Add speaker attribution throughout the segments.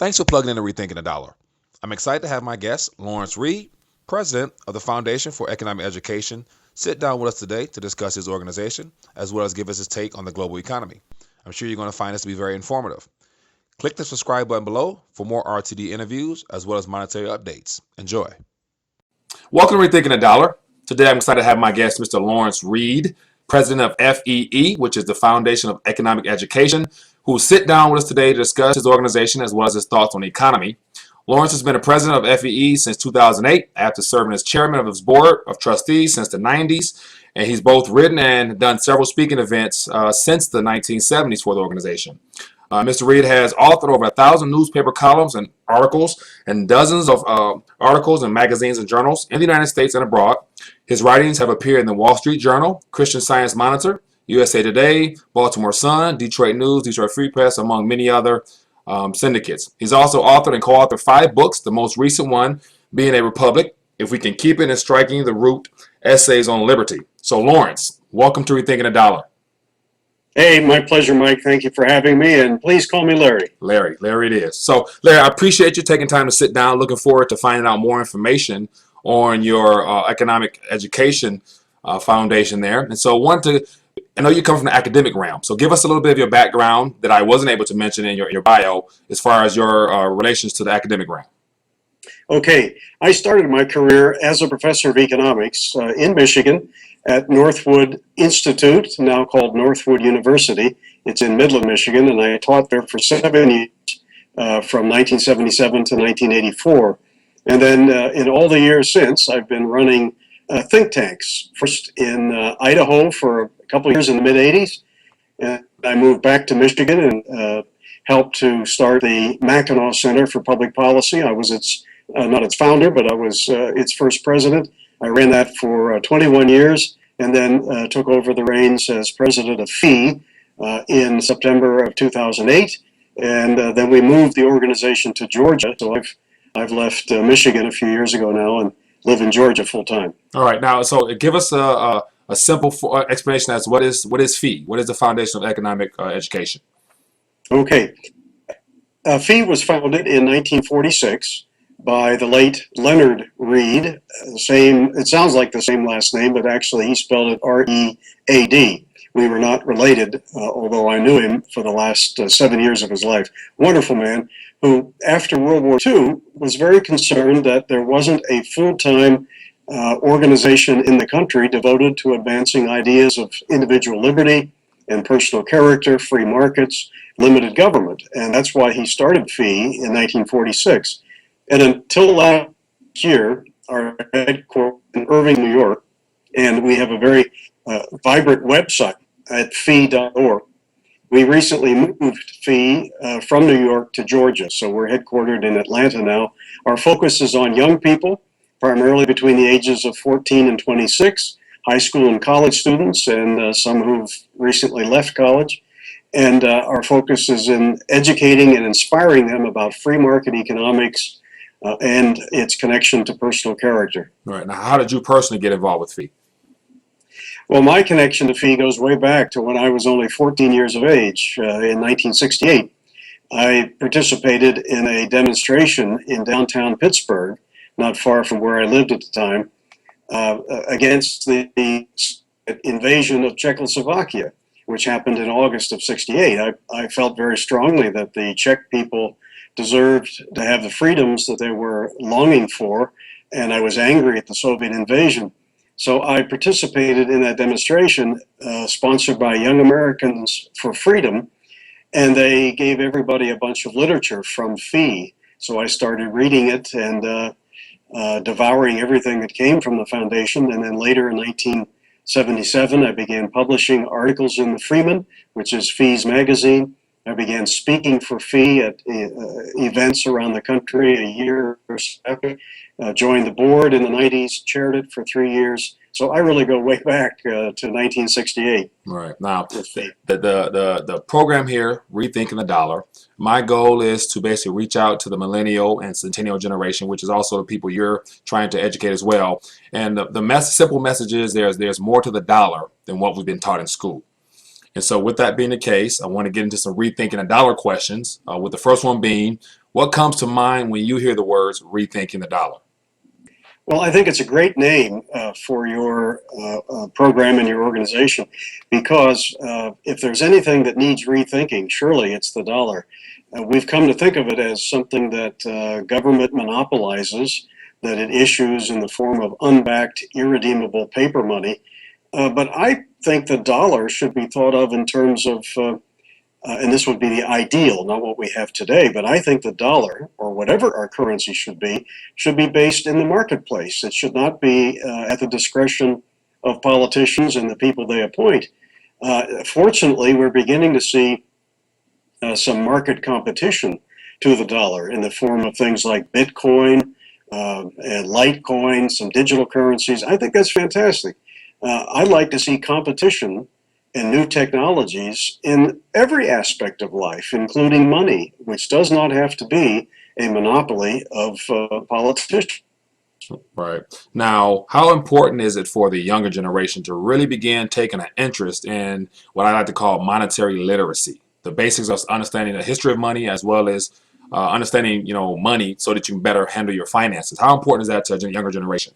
Speaker 1: Thanks for plugging in to Rethinking the Dollar. I'm excited to have my guest, Lawrence Reed, president of the Foundation for Economic Education, sit down with us today to discuss his organization, as well as give us his take on the global economy. I'm sure you're going to find this to be very informative. Click the subscribe button below for more RTD interviews, as well as monetary updates. Enjoy.
Speaker 2: Welcome to Rethinking the Dollar. Today I'm excited to have my guest, Mr. Lawrence Reed, president of FEE, which is the Foundation of Economic Education, who will sit down with us today to discuss his organization as well as his thoughts on the economy. Lawrence has been a president of FEE since 2008 after serving as chairman of his board of trustees since the 90s, and he's both written and done several speaking events since the 1970s for the organization. Mr. Reed has authored over 1,000 newspaper columns and articles and dozens of articles in magazines and journals in the United States and abroad. His writings have appeared in the Wall Street Journal, Christian Science Monitor, USA Today, Baltimore Sun, Detroit News, Detroit Free Press, among many other syndicates. He's also authored and co-authored 5 books, the most recent one being A Republic, If We Can Keep It, and Striking the Root, Essays on Liberty. So Lawrence, welcome to Rethinking the Dollar.
Speaker 3: Hey, my pleasure, Mike. Thank you for having me, and please call me Larry.
Speaker 2: Larry it is. So, Larry, I appreciate you taking time to sit down. Looking forward to finding out more information on your economic education foundation there. And so, I know you come from the academic realm, so give us a little bit of your background that I wasn't able to mention in your bio as far as your relations to the academic realm.
Speaker 3: Okay, I started my career as a professor of economics in Michigan at Northwood Institute, now called Northwood University. It's in Midland, Michigan, and I taught there for 7 years, from 1977 to 1984. And then in all the years since, I've been running think tanks, first in Idaho for a couple of years in the mid-'80s, and I moved back to Michigan and helped to start the Mackinac Center for Public Policy. I was not its founder, but I was its first president. I ran that for 21 years and then took over the reins as president of FEE in September of 2008. And then we moved the organization to Georgia. So I've left Michigan a few years ago now and live in Georgia full time.
Speaker 2: All right. Now, so give us a simple explanation as what is FEE? What is the Foundation of Economic Education?
Speaker 3: Okay. FEE was founded in 1946. By the late Leonard Reed. It sounds like the same last name, but actually he spelled it R-E-A-D. We were not related, although I knew him for the last 7 years of his life. Wonderful man who, after World War II, was very concerned that there wasn't a full-time organization in the country devoted to advancing ideas of individual liberty and personal character, free markets, limited government. And that's why he started FEE in 1946. And until last year, our headquarters in Irving, New York, and we have a very vibrant website at fee.org. We recently moved FEE from New York to Georgia, so we're headquartered in Atlanta now. Our focus is on young people, primarily between the ages of 14 and 26, high school and college students, and some who've recently left college. And our focus is in educating and inspiring them about free market economics, and its connection to personal character.
Speaker 2: All right. Now, how did you personally get involved with FEE?
Speaker 3: Well, my connection to FEE goes way back to when I was only 14 years of age in 1968. I participated in a demonstration in downtown Pittsburgh, not far from where I lived at the time, against the invasion of Czechoslovakia, which happened in August of '68. I felt very strongly that the Czech people deserved to have the freedoms that they were longing for, and I was angry at the Soviet invasion. So I participated in that demonstration sponsored by Young Americans for Freedom, and they gave everybody a bunch of literature from FEE. So I started reading it and devouring everything that came from the foundation, and then later in 1977 I began publishing articles in the Freeman, which is FEE's magazine. I began speaking for FEE at events around the country a year or so after. Joined the board in the 90s, chaired it for 3 years. So I really go way back to 1968.
Speaker 2: Right. Now, the program here, Rethinking the Dollar, my goal is to basically reach out to the millennial and centennial generation, which is also the people you're trying to educate as well. And the simple message is there's more to the dollar than what we've been taught in school. And so with that being the case, I want to get into some rethinking the dollar questions, with the first one being, What comes to mind when you hear the words rethinking the dollar?
Speaker 3: Well, I think it's a great name for your program and your organization because if there's anything that needs rethinking, surely it's the dollar. We've come to think of it as something that government monopolizes, that it issues in the form of unbacked, irredeemable paper money. But I think the dollar should be thought of in terms of and this would be the ideal, not what we have today, but I think the dollar, or whatever our currency should be based in the marketplace. It should not be at the discretion of politicians and the people they appoint. Fortunately, we're beginning to see some market competition to the dollar in the form of things like Bitcoin and Litecoin, some digital currencies. I think that's fantastic. I'd like to see competition and new technologies in every aspect of life, including money, which does not have to be a monopoly of politicians.
Speaker 2: Right. Now, how important is it for the younger generation to really begin taking an interest in what I like to call monetary literacy, the basics of understanding the history of money as well as understanding, money so that you can better handle your finances? How important is that to a younger generation?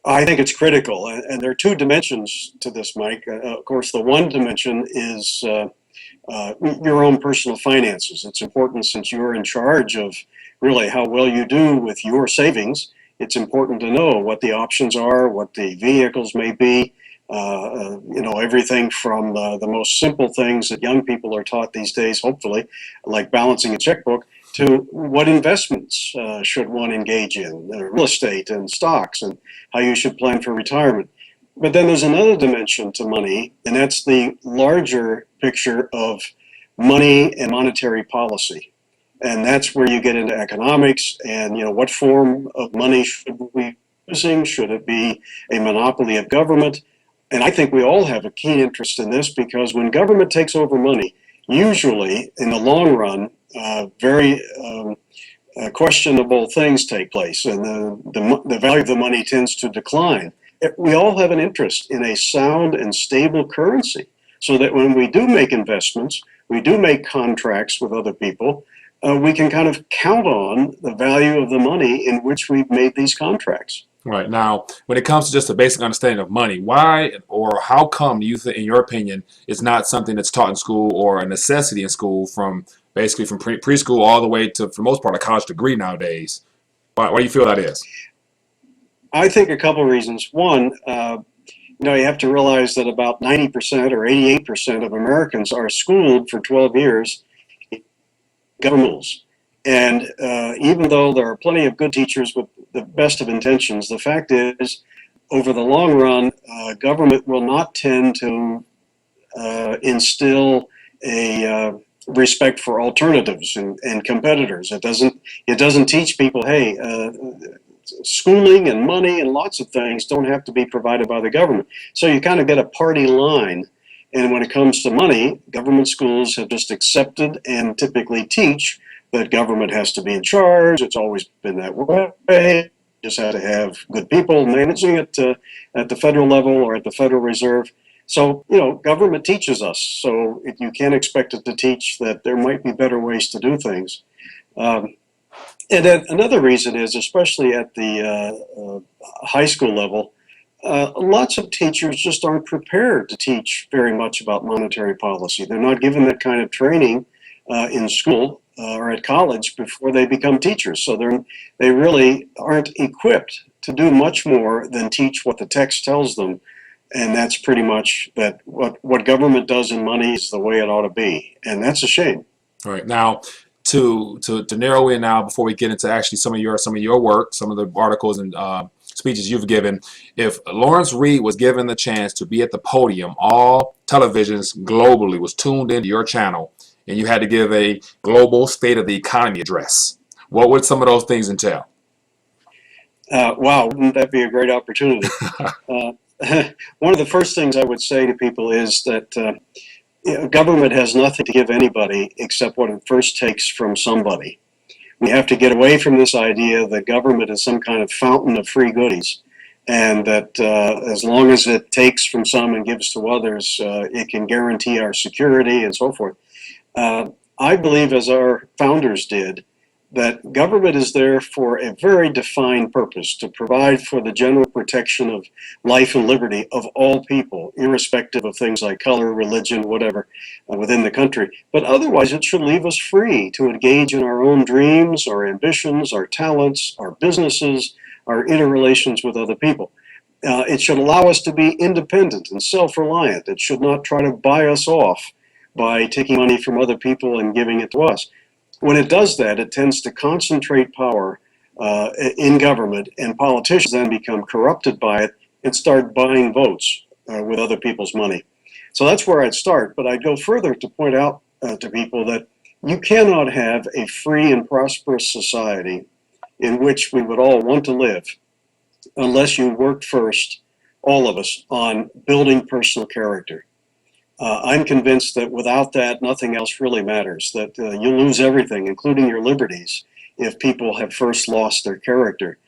Speaker 3: I think it's critical, and there are two dimensions to this, Mike. Of course, the one dimension is your own personal finances. It's important since you're in charge of really how well you do with your savings. It's important to know what the options are, what the vehicles may be. Everything from the most simple things that young people are taught these days, hopefully, like balancing a checkbook, to what investments should one engage in, real estate and stocks, and how you should plan for retirement. But then there's another dimension to money, and that's the larger picture of money and monetary policy. And that's where you get into economics and, what form of money should we be using? Should it be a monopoly of government? And I think we all have a keen interest in this because when government takes over money, usually in the long run, very questionable things take place, and the value of the money tends to decline. We all have an interest in a sound and stable currency so that when we do make investments, we do make contracts with other people, we can kind of count on the value of the money in which we've made these contracts.
Speaker 2: Right. Now, when it comes to just a basic understanding of money, why or how come you think, in your opinion, it's not something that's taught in school or a necessity in school from basically from preschool all the way to, for the most part, a college degree nowadays? Why do you feel that is?
Speaker 3: I think a couple of reasons. One, you have to realize that about 90% or 88% of Americans are schooled for 12 years in government schools. And even though there are plenty of good teachers with the best of intentions, the fact is, over the long run, government will not tend to instill a respect for alternatives and competitors. It doesn't teach people, hey, schooling and money and lots of things don't have to be provided by the government. So you kind of get a party line. And when it comes to money, government schools have just accepted and typically teach that government has to be in charge. It's always been that way. You just have to have good people managing it at the federal level or at the Federal Reserve. So, government teaches us. So you can't expect it to teach that there might be better ways to do things. And then another reason is, especially at the high school level, lots of teachers just aren't prepared to teach very much about monetary policy. They're not given that kind of training in school or at college before they become teachers. So they really aren't equipped to do much more than teach what the text tells them. And that's pretty much that what government does in money is the way it ought to be. And that's a shame.
Speaker 2: All right. Now, to narrow in now before we get into actually some of your work, some of the articles and speeches you've given, if Lawrence Reed was given the chance to be at the podium, all televisions globally was tuned into your channel, and you had to give a global state of the economy address, what would some of those things entail?
Speaker 3: Wow, wouldn't that be a great opportunity? One of the first things I would say to people is that government has nothing to give anybody except what it first takes from somebody. We have to get away from this idea that government is some kind of fountain of free goodies, and that as long as it takes from some and gives to others, it can guarantee our security and so forth. I believe, as our founders did, that government is there for a very defined purpose, to provide for the general protection of life and liberty of all people, irrespective of things like color, religion, whatever, within the country. But otherwise, it should leave us free to engage in our own dreams, our ambitions, our talents, our businesses, our interrelations with other people. It should allow us to be independent and self-reliant. It should not try to buy us off by taking money from other people and giving it to us. When it does that, it tends to concentrate power in government, and politicians then become corrupted by it and start buying votes with other people's money. So that's where I'd start, but I'd go further to point out to people that you cannot have a free and prosperous society in which we would all want to live unless you worked first, all of us, on building personal character. I'm convinced that without that, nothing else really matters, that you lose everything, including your liberties, if people have first lost their character.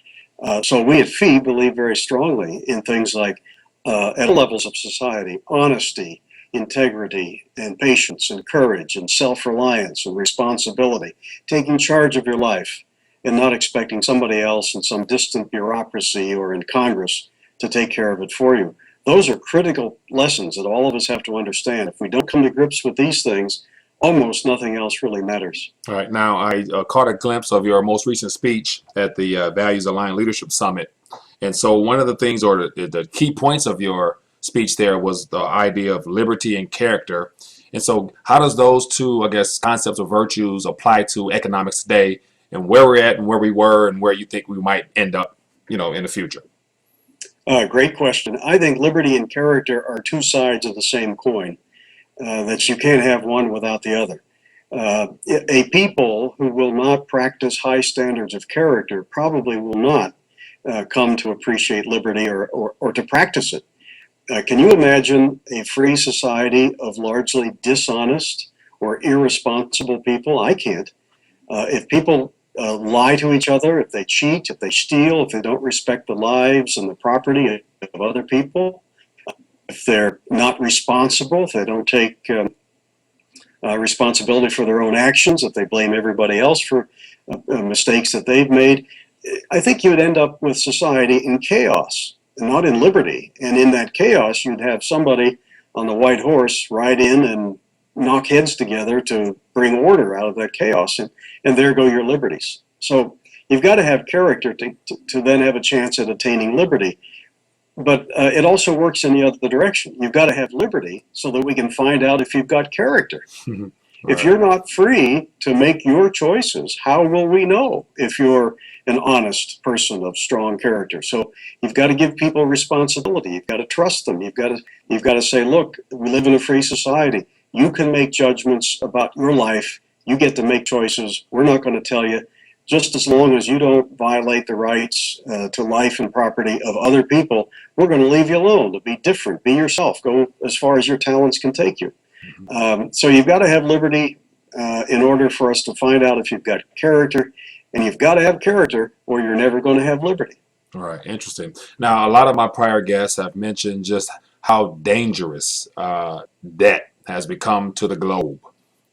Speaker 3: So we at FEE believe very strongly in things like, at all levels of society, honesty, integrity, and patience, and courage, and self-reliance, and responsibility, taking charge of your life, and not expecting somebody else in some distant bureaucracy or in Congress to take care of it for you. Those are critical lessons that all of us have to understand. If we don't come to grips with these things, almost nothing else really matters.
Speaker 2: All right. Now, I caught a glimpse of your most recent speech at the Values Aligned Leadership Summit. And so one of the things, or the key points of your speech there, was the idea of liberty and character. And so how does those two, I guess, concepts or virtues apply to economics today, and where we're at and where we were and where you think we might end up, in the future?
Speaker 3: Great question. I think liberty and character are two sides of the same coin, that you can't have one without the other. A people who will not practice high standards of character probably will not come to appreciate liberty or to practice it. Can you imagine a free society of largely dishonest or irresponsible people? I can't. If people lie to each other, if they cheat, if they steal, if they don't respect the lives and the property of other people, if they're not responsible, if they don't take responsibility for their own actions, if they blame everybody else for mistakes that they've made, I think you'd end up with society in chaos, not in liberty. And in that chaos, you'd have somebody on the white horse ride in and knock heads together to bring order out of that chaos, and there go your liberties. So you've got to have character to then have a chance at attaining liberty. But it also works in the other direction. You've got to have liberty so that we can find out if you've got character.
Speaker 2: Right.
Speaker 3: If you're not free to make your choices, how will we know if you're an honest person of strong character? So you've got to give people responsibility. You've got to trust them. You've got to say, look, we live in a free society. You can make judgments about your life. You get to make choices. We're not going to tell you. Just as long as you don't violate the rights to life and property of other people, we're going to leave you alone to be different, be yourself, go as far as your talents can take you. So you've got to have liberty in order for us to find out if you've got character, and you've got to have character or you're never going to have liberty.
Speaker 2: All right, interesting. Now, a lot of my prior guests have mentioned just how dangerous debt has become to the globe.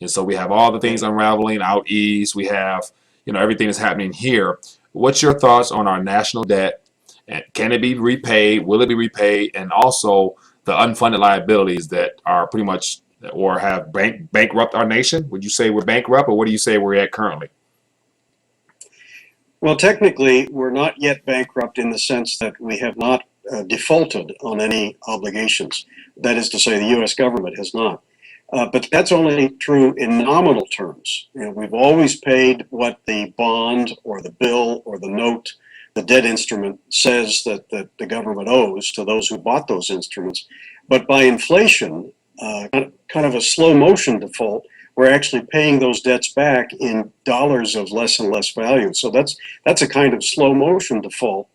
Speaker 2: And so we have all the things unraveling out east. We have, everything that's happening here. What's your thoughts on our national debt? And can it be repaid? Will it be repaid? And also the unfunded liabilities that are pretty much or have bankrupt our nation. Would you say we're bankrupt, or what do you say we're at currently?
Speaker 3: Well, technically, we're not yet bankrupt in the sense that we have not defaulted on any obligations. That is to say, the U.S. government has not. But that's only true in nominal terms. We've always paid what the bond or the bill or the note, the debt instrument, says that the government owes to those who bought those instruments. But by inflation, kind of a slow motion default, we're actually paying those debts back in dollars of less and less value. So that's a kind of slow motion default.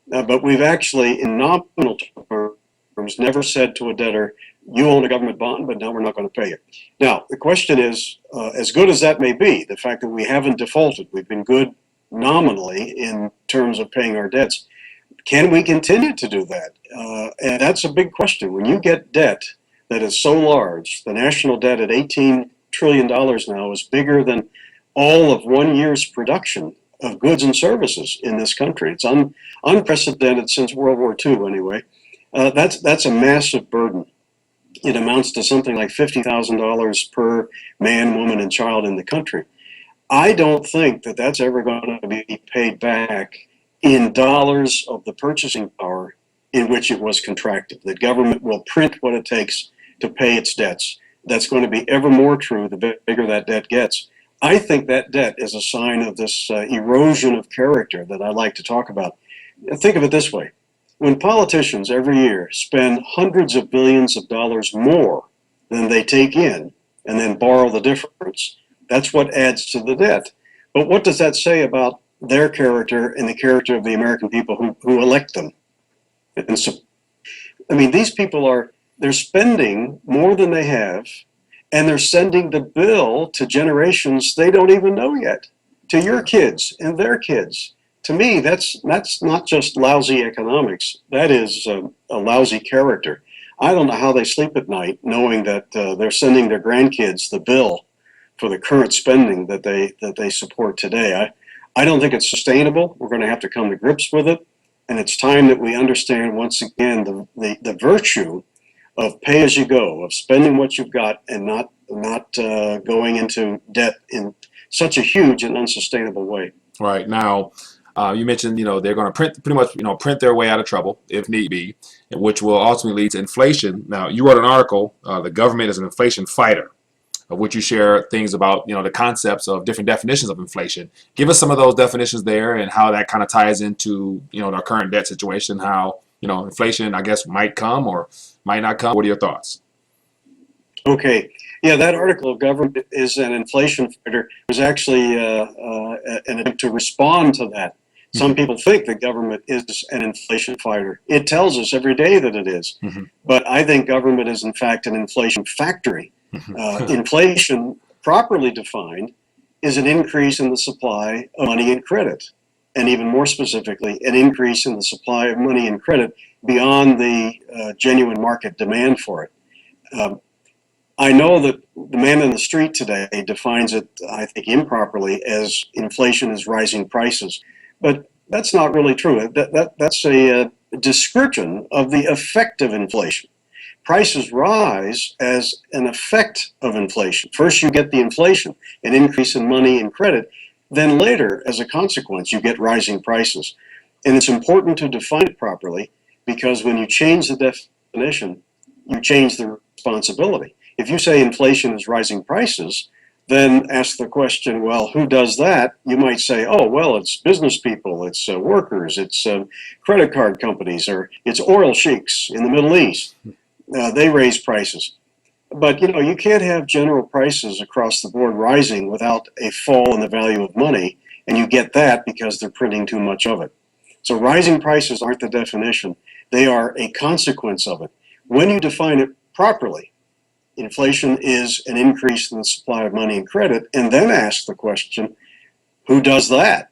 Speaker 3: But we've actually, in nominal terms, never said to a debtor, you own a government bond, but now we're not going to pay you. Now, the question is, as good as that may be, the fact that we haven't defaulted, we've been good nominally in terms of paying our debts, can we continue to do that? And that's a big question. When you get debt that is so large, the national debt at $18 trillion now is bigger than all of 1 year's production of goods and services in this country. It's unprecedented since World War II, anyway. That's a massive burden. It amounts to something like $50,000 per man, woman, and child in the country. I don't think that that's ever going to be paid back in dollars of the purchasing power in which it was contracted. The government will print what it takes to pay its debts. That's going to be ever more true the bigger that debt gets. I think that debt is a sign of this erosion of character that I like to talk about. Think of it this way. When politicians every year spend hundreds of billions of dollars more than they take in and then borrow the difference, that's what adds to the debt. But what does that say about their character and the character of the American people who elect them? And so, I mean, these people they're spending more than they have, and they're sending the bill to generations they don't even know yet, to your kids and their kids. To me, that's not just lousy economics. That is a lousy character. I don't know how they sleep at night knowing that they're sending their grandkids the bill for the current spending that they support today. I don't think it's sustainable. We're going to have to come to grips with it, and it's time that we understand once again the virtue of pay as you go, of spending what you've got and not going into debt in such a huge and unsustainable way.
Speaker 2: Right now, you mentioned they're going to pretty much print their way out of trouble if need be, which will ultimately lead to inflation. Now, you wrote an article, "The Government is an Inflation Fighter," of which you share things about the concepts of different definitions of inflation. Give us some of those definitions there and how that kind of ties into our current debt situation. How inflation, I guess, might come or might not come. What are your thoughts?
Speaker 3: Okay. Yeah, that article, "Government is an Inflation Fighter," was actually an attempt to respond to that. Some people think the government is an inflation fighter. It tells us every day that it is. But I think government is, in fact, an inflation factory. Inflation, properly defined, is an increase in the supply of money and credit. And even more specifically, an increase in the supply of money and credit beyond the genuine market demand for it. I know that the man in the street today defines it, I think, improperly as inflation is rising prices. But that's not really true. That's a description of the effect of inflation. Prices rise as an effect of inflation. First, you get the inflation, an increase in money and credit. Then later, as a consequence, you get rising prices. And it's important to define it properly because when you change the definition, you change the responsibility. If you say inflation is rising prices, then ask the question, well, who does that? You might say, oh, well, it's business people, it's workers, it's credit card companies, or it's oil sheiks in the Middle East. They raise prices. But, you can't have general prices across the board rising without a fall in the value of money, and you get that because they're printing too much of it. So rising prices aren't the definition. They are a consequence of it. When you define it properly, inflation is an increase in the supply of money and credit, and then ask the question, who does that?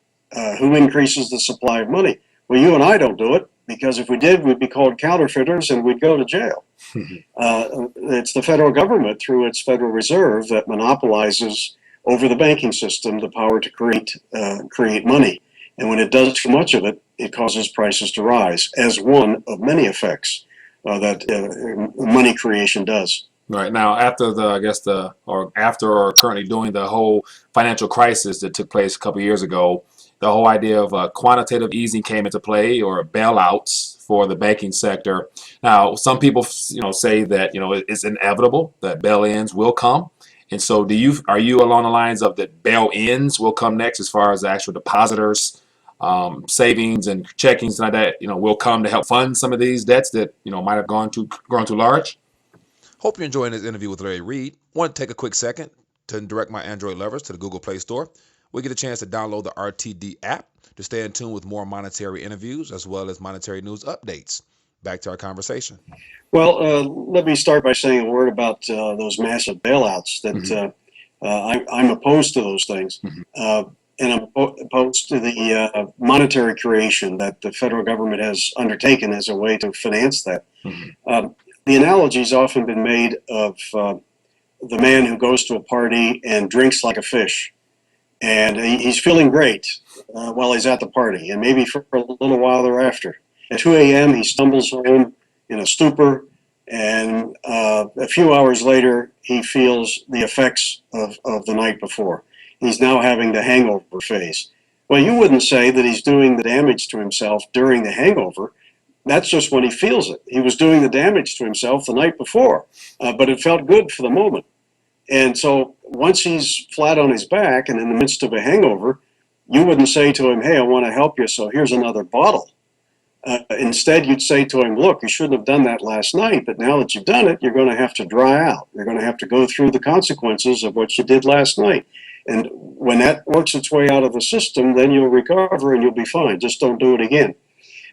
Speaker 3: Who increases the supply of money? Well, you and I don't do it, because if we did, we'd be called counterfeiters and we'd go to jail. It's the federal government, through its Federal Reserve, that monopolizes over the banking system the power to create money. And when it does too much of it, it causes prices to rise, as one of many effects that money creation does.
Speaker 2: Right now, after or currently doing the whole financial crisis that took place a couple of years ago, the whole idea of quantitative easing came into play, or bailouts for the banking sector. Now, some people, say that it's inevitable that bail-ins will come, and so are you along the lines of that bail-ins will come next, as far as the actual depositors, savings and checkings like that, will come to help fund some of these debts that might have grown too large?
Speaker 1: Hope you're enjoying this interview with Larry Reed. Want to take a quick second to direct my Android lovers to the Google Play Store. We get a chance to download the RTD app to stay in tune with more monetary interviews as well as monetary news updates. Back to our conversation.
Speaker 3: Well, let me start by saying a word about those massive bailouts. That I'm opposed to those things, and I'm opposed to the monetary creation that the federal government has undertaken as a way to finance that. The analogy's often been made of the man who goes to a party and drinks like a fish. and he's feeling great while he's at the party, and maybe for a little while thereafter. At 2 a.m., he stumbles home in a stupor, and a few hours later, he feels the effects of the night before. He's now having the hangover phase. Well, you wouldn't say that he's doing the damage to himself during the hangover. That's just when he feels it. He was doing the damage to himself the night before, but it felt good for the moment. And so once he's flat on his back and in the midst of a hangover, you wouldn't say to him, hey, I want to help you, so here's another bottle. Instead, you'd say to him, look, you shouldn't have done that last night, but now that you've done it, you're going to have to dry out. You're going to have to go through the consequences of what you did last night. And when that works its way out of the system, then you'll recover and you'll be fine. Just don't do it again.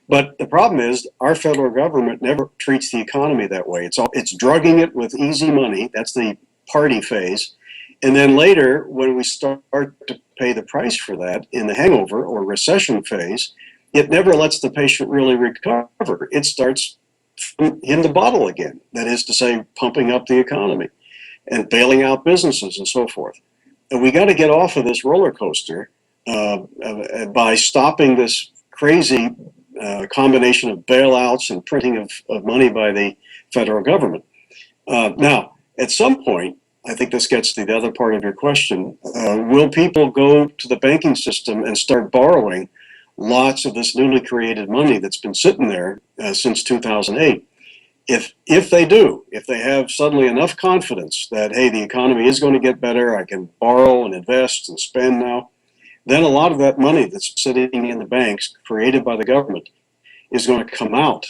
Speaker 3: But the problem is our federal government never treats the economy that way. It's drugging it with easy money. That's the party phase. And then later, when we start to pay the price for that in the hangover or recession phase, it never lets the patient really recover. It starts in the bottle again. That is to say, pumping up the economy and bailing out businesses and so forth. And we got to get off of this roller coaster by stopping this crazy combination of bailouts and printing of money by the federal government. Now, at some point, I think this gets to the other part of your question, will people go to the banking system and start borrowing lots of this newly created money that's been sitting there since 2008? If they do, if they have suddenly enough confidence that, hey, the economy is going to get better, I can borrow and invest and spend now, then a lot of that money that's sitting in the banks created by the government is going to come out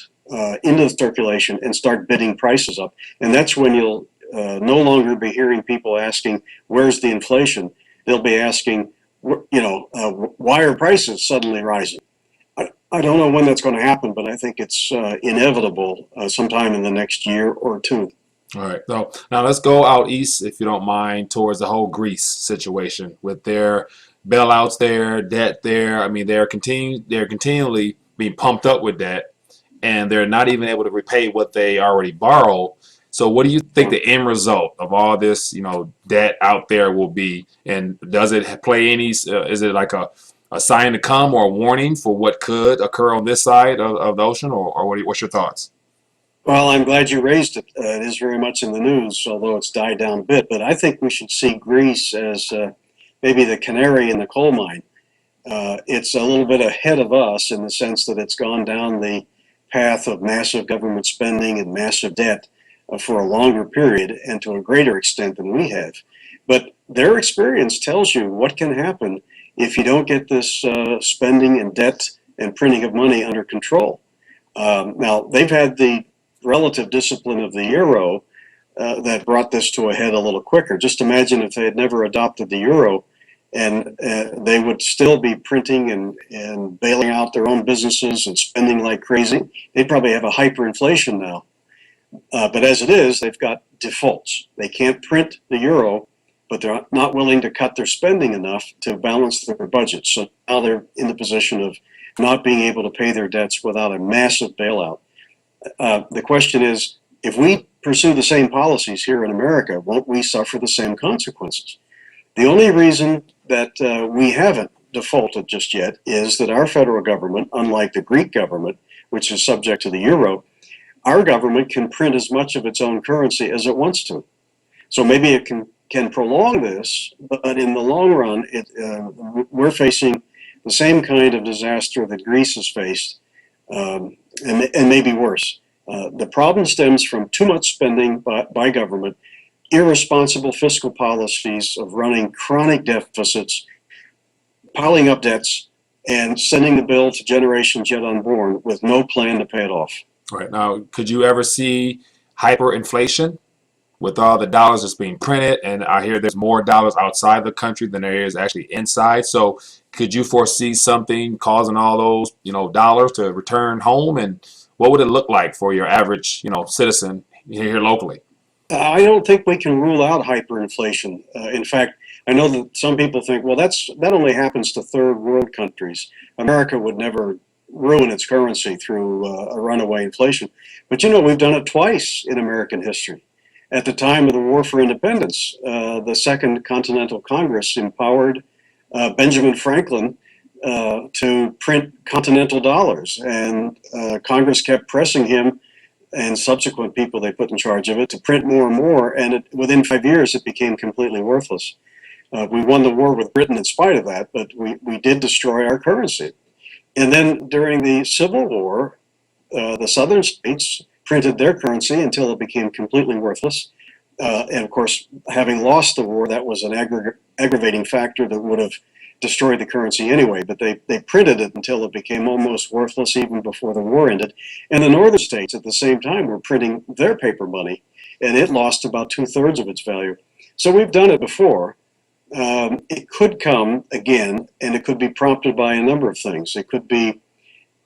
Speaker 3: into the circulation and start bidding prices up. And that's when you'll no longer be hearing people asking, where's the inflation? They'll be asking, why are prices suddenly rising? I don't know when that's going to happen, but I think it's inevitable sometime in the next year or two.
Speaker 2: All right. So now let's go out east, if you don't mind, towards the whole Greece situation with their bailouts there, debt there. I mean, they're continually being pumped up with debt, and they're not even able to repay what they already borrowed. So what do you think the end result of all this, debt out there will be? And does it play any, is it like a sign to come or a warning for what could occur on this side of the ocean, or what's your thoughts?
Speaker 3: Well, I'm glad you raised it. It is very much in the news, although it's died down a bit. But I think we should see Greece as maybe the canary in the coal mine. It's a little bit ahead of us in the sense that it's gone down the path of massive government spending and massive debt for a longer period and to a greater extent than we have. But their experience tells you what can happen if you don't get this spending and debt and printing of money under control. Now, they've had the relative discipline of the euro that brought this to a head a little quicker. Just imagine if they had never adopted the euro and they would still be printing and bailing out their own businesses and spending like crazy. They'd probably have a hyperinflation now. But as it is, they've got defaults. They can't print the euro, but they're not willing to cut their spending enough to balance their budget. So now they're in the position of not being able to pay their debts without a massive bailout. The question is, if we pursue the same policies here in America, won't we suffer the same consequences? The only reason that we haven't defaulted just yet is that our federal government, unlike the Greek government, which is subject to the euro, our government can print as much of its own currency as it wants to. So maybe it can prolong this, but in the long run, we're facing the same kind of disaster that Greece has faced, and maybe worse. The problem stems from too much spending by government, irresponsible fiscal policies of running chronic deficits, piling up debts, and sending the bill to generations yet unborn with no plan to pay it off.
Speaker 2: Right. Now, could you ever see hyperinflation with all the dollars that's being printed? And I hear there's more dollars outside the country than there is actually inside. So could you foresee something causing all those, dollars to return home? And what would it look like for your average, citizen here locally?
Speaker 3: I don't think we can rule out hyperinflation. In fact, I know that some people think, well, that only happens to third world countries. America would never ruin its currency through a runaway inflation. But we've done it twice in American history. At the time of the War for Independence, the Second Continental Congress empowered Benjamin Franklin to print continental dollars, and Congress kept pressing him and subsequent people they put in charge of it to print more and more, and within 5 years it became completely worthless. We won the war with Britain in spite of that, but we did destroy our currency. And then during the Civil War, the southern states printed their currency until it became completely worthless. And of course, having lost the war, that was an aggravating factor that would have destroyed the currency anyway. But they printed it until it became almost worthless even before the war ended. And the northern states at the same time were printing their paper money, and it lost about 2/3 of its value. So we've done it before. It could come again, and it could be prompted by a number of things. It could be,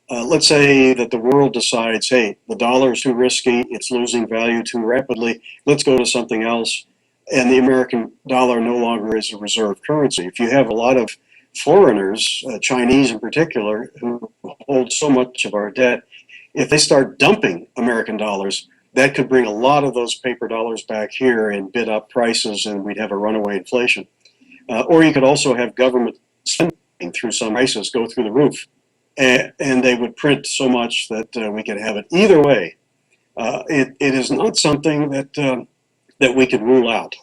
Speaker 3: let's say that the world decides, hey, the dollar is too risky, it's losing value too rapidly, let's go to something else. And the American dollar no longer is a reserve currency. If you have a lot of foreigners, Chinese in particular, who hold so much of our debt, if they start dumping American dollars, that could bring a lot of those paper dollars back here and bid up prices, and we'd have a runaway inflation. Or you could also have government spending through some prices go through the roof, and they would print so much that we could have it. Either way, it is not something that we could rule out.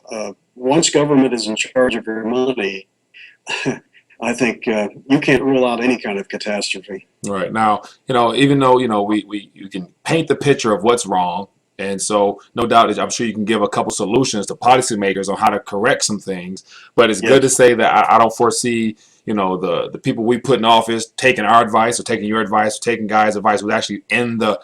Speaker 3: Once government is in charge of your money, I think you can't rule out any kind of catastrophe.
Speaker 2: Right. Now, even though, you can paint the picture of what's wrong. And so no doubt, I'm sure you can give a couple solutions to policymakers on how to correct some things. But it's good to say that I don't foresee, the people we put in office taking our advice or taking your advice or taking Guy's advice who's actually in the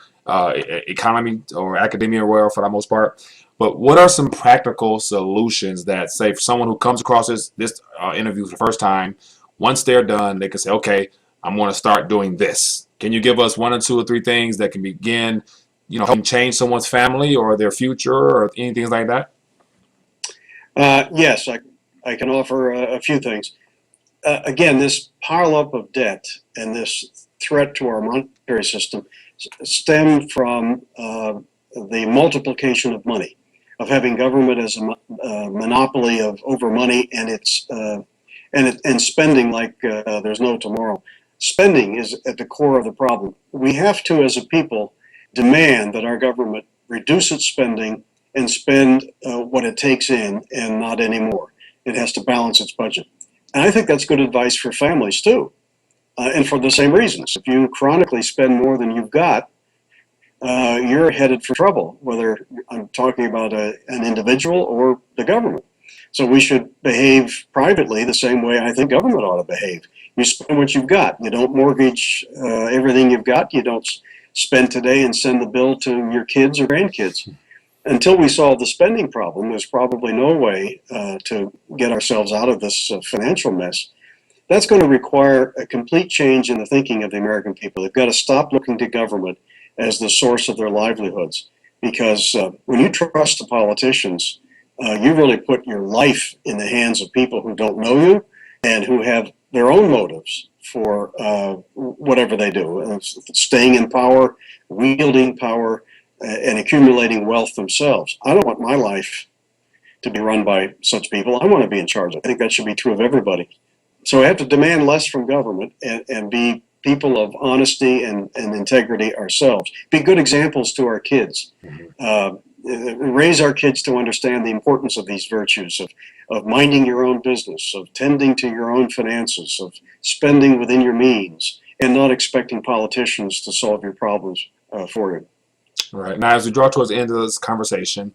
Speaker 2: economy or academia or wherever for the most part. But what are some practical solutions that, say, for someone who comes across this interview for the first time, once they're done, they can say, okay, I'm going to start doing this. Can you give us 1 or 2 or 3 things that can begin, helping change someone's family or their future or anything like that?
Speaker 3: Yes, I can offer a few things. Again, this pileup of debt and this threat to our monetary system stem from the multiplication of money, of having government as a monopoly over money, and and spending like there's no tomorrow. Spending is at the core of the problem. We have to, as a people, demand that our government reduce its spending and spend what it takes in and not anymore. It has to balance its budget. And I think that's good advice for families too, and for the same reasons. If you chronically spend more than you've got, you're headed for trouble, whether I'm talking about an individual or the government. So we should behave privately the same way I think government ought to behave. You spend what you've got. You don't mortgage everything you've got. You don't spend today and send the bill to your kids or grandkids. Until we solve the spending problem, there's probably no way to get ourselves out of this financial mess. That's going to require a complete change in the thinking of the American people. They've got to stop looking to government as the source of their livelihoods, because when you trust the politicians, you really put your life in the hands of people who don't know you and who have their own motives for whatever they do, staying in power, wielding power, and accumulating wealth themselves. I don't want my life to be run by such people. I want to be in charge. I think that should be true of everybody. So we have to demand less from government and be people of honesty and integrity ourselves. Be good examples to our kids. Raise our kids to understand the importance of these virtues of minding your own business, of tending to your own finances, of spending within your means, and not expecting politicians to solve your problems for you.
Speaker 2: All right. Now, as we draw towards the end of this conversation,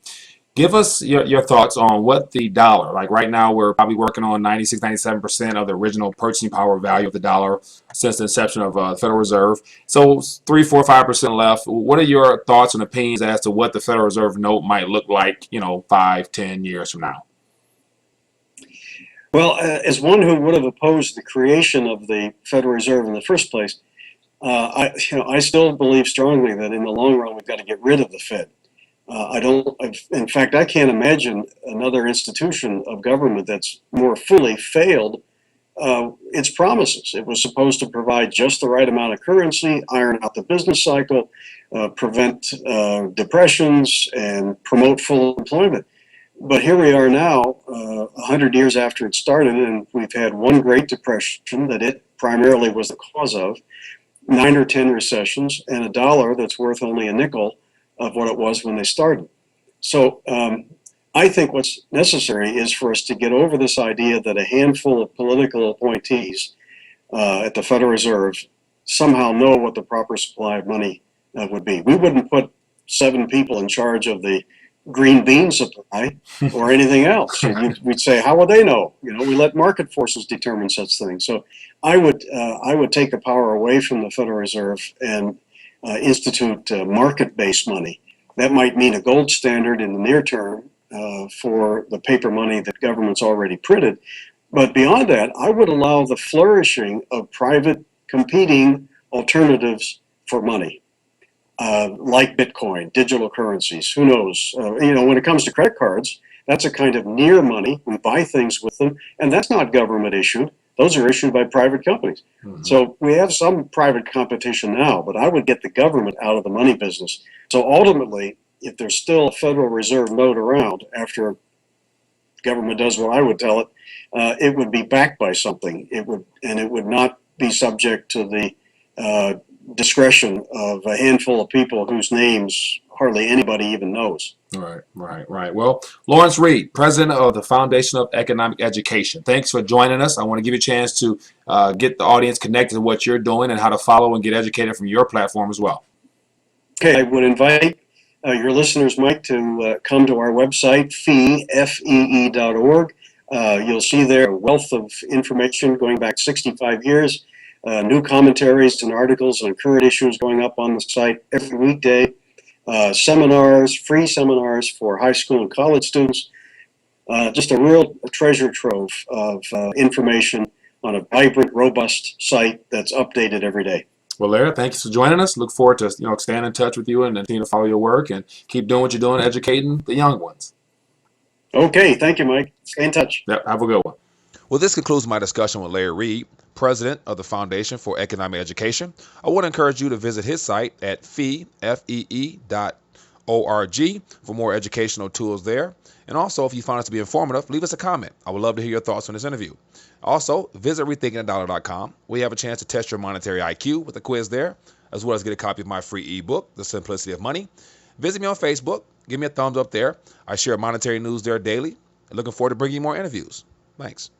Speaker 2: give us your thoughts on what the dollar, like right now, we're probably working on 96, 97% of the original purchasing power value of the dollar since the inception of the Federal Reserve. So 3, 4, 5% left. What are your thoughts and opinions as to what the Federal Reserve note might look like, 5, 10 years from now?
Speaker 3: Well, as one who would have opposed the creation of the Federal Reserve in the first place, I still believe strongly that in the long run we've got to get rid of the Fed. In fact, I can't imagine another institution of government that's more fully failed its promises. It was supposed to provide just the right amount of currency, iron out the business cycle, prevent depressions, and promote full employment. But here we are now, 100 years after it started, and we've had one Great Depression that it primarily was the cause of, 9 or 10 recessions, and a dollar that's worth only a nickel of what it was when they started. So I think what's necessary is for us to get over this idea that a handful of political appointees at the Federal Reserve somehow know what the proper supply of money would be. We wouldn't put 7 people in charge of the green bean supply or anything else. We'd say, how would they know? We let market forces determine such things. So I would take the power away from the Federal Reserve and institute market-based money. That might mean a gold standard in the near term for the paper money that government's already printed. But beyond that, I would allow the flourishing of private competing alternatives for money. Like Bitcoin, digital currencies, who knows? When it comes to credit cards, that's a kind of near money. We buy things with them, and that's not government issued. Those are issued by private companies. Mm-hmm. So we have some private competition now, but I would get the government out of the money business. So ultimately, if there's still a Federal Reserve note around after government does what I would tell it, it would be backed by something. It would not be subject to the discretion of a handful of people whose names hardly anybody even knows.
Speaker 2: Right. Well, Lawrence Reed, president of the Foundation of Economic Education, thanks for joining us. I want to give you a chance to get the audience connected to what you're doing and how to follow and get educated from your platform as well.
Speaker 3: Okay, I would invite your listeners, Mike, to come to our website, FEE.org. You'll see there a wealth of information going back 65 years. New commentaries and articles on current issues going up on the site every weekday. Seminars, free seminars for high school and college students. Just a real treasure trove of information on a vibrant, robust site that's updated every day.
Speaker 2: Well, Larry, thanks for joining us. Look forward to staying in touch with you and continue to follow your work and keep doing what you're doing, educating the young ones.
Speaker 3: Okay, thank you, Mike. Stay in touch.
Speaker 2: Yep, have a good one.
Speaker 1: Well, this concludes my discussion with Larry Reed, president of the Foundation for Economic Education. I want to encourage you to visit his site at FEE.org for more educational tools there. And also, if you found us to be informative, leave us a comment. I would love to hear your thoughts on this interview. Also, visit RethinkingTheDollar.com. We have a chance to test your monetary IQ with a quiz there, as well as get a copy of my free ebook, The Simplicity of Money. Visit me on Facebook. Give me a thumbs up there. I share monetary news there daily. And looking forward to bringing you more interviews. Thanks.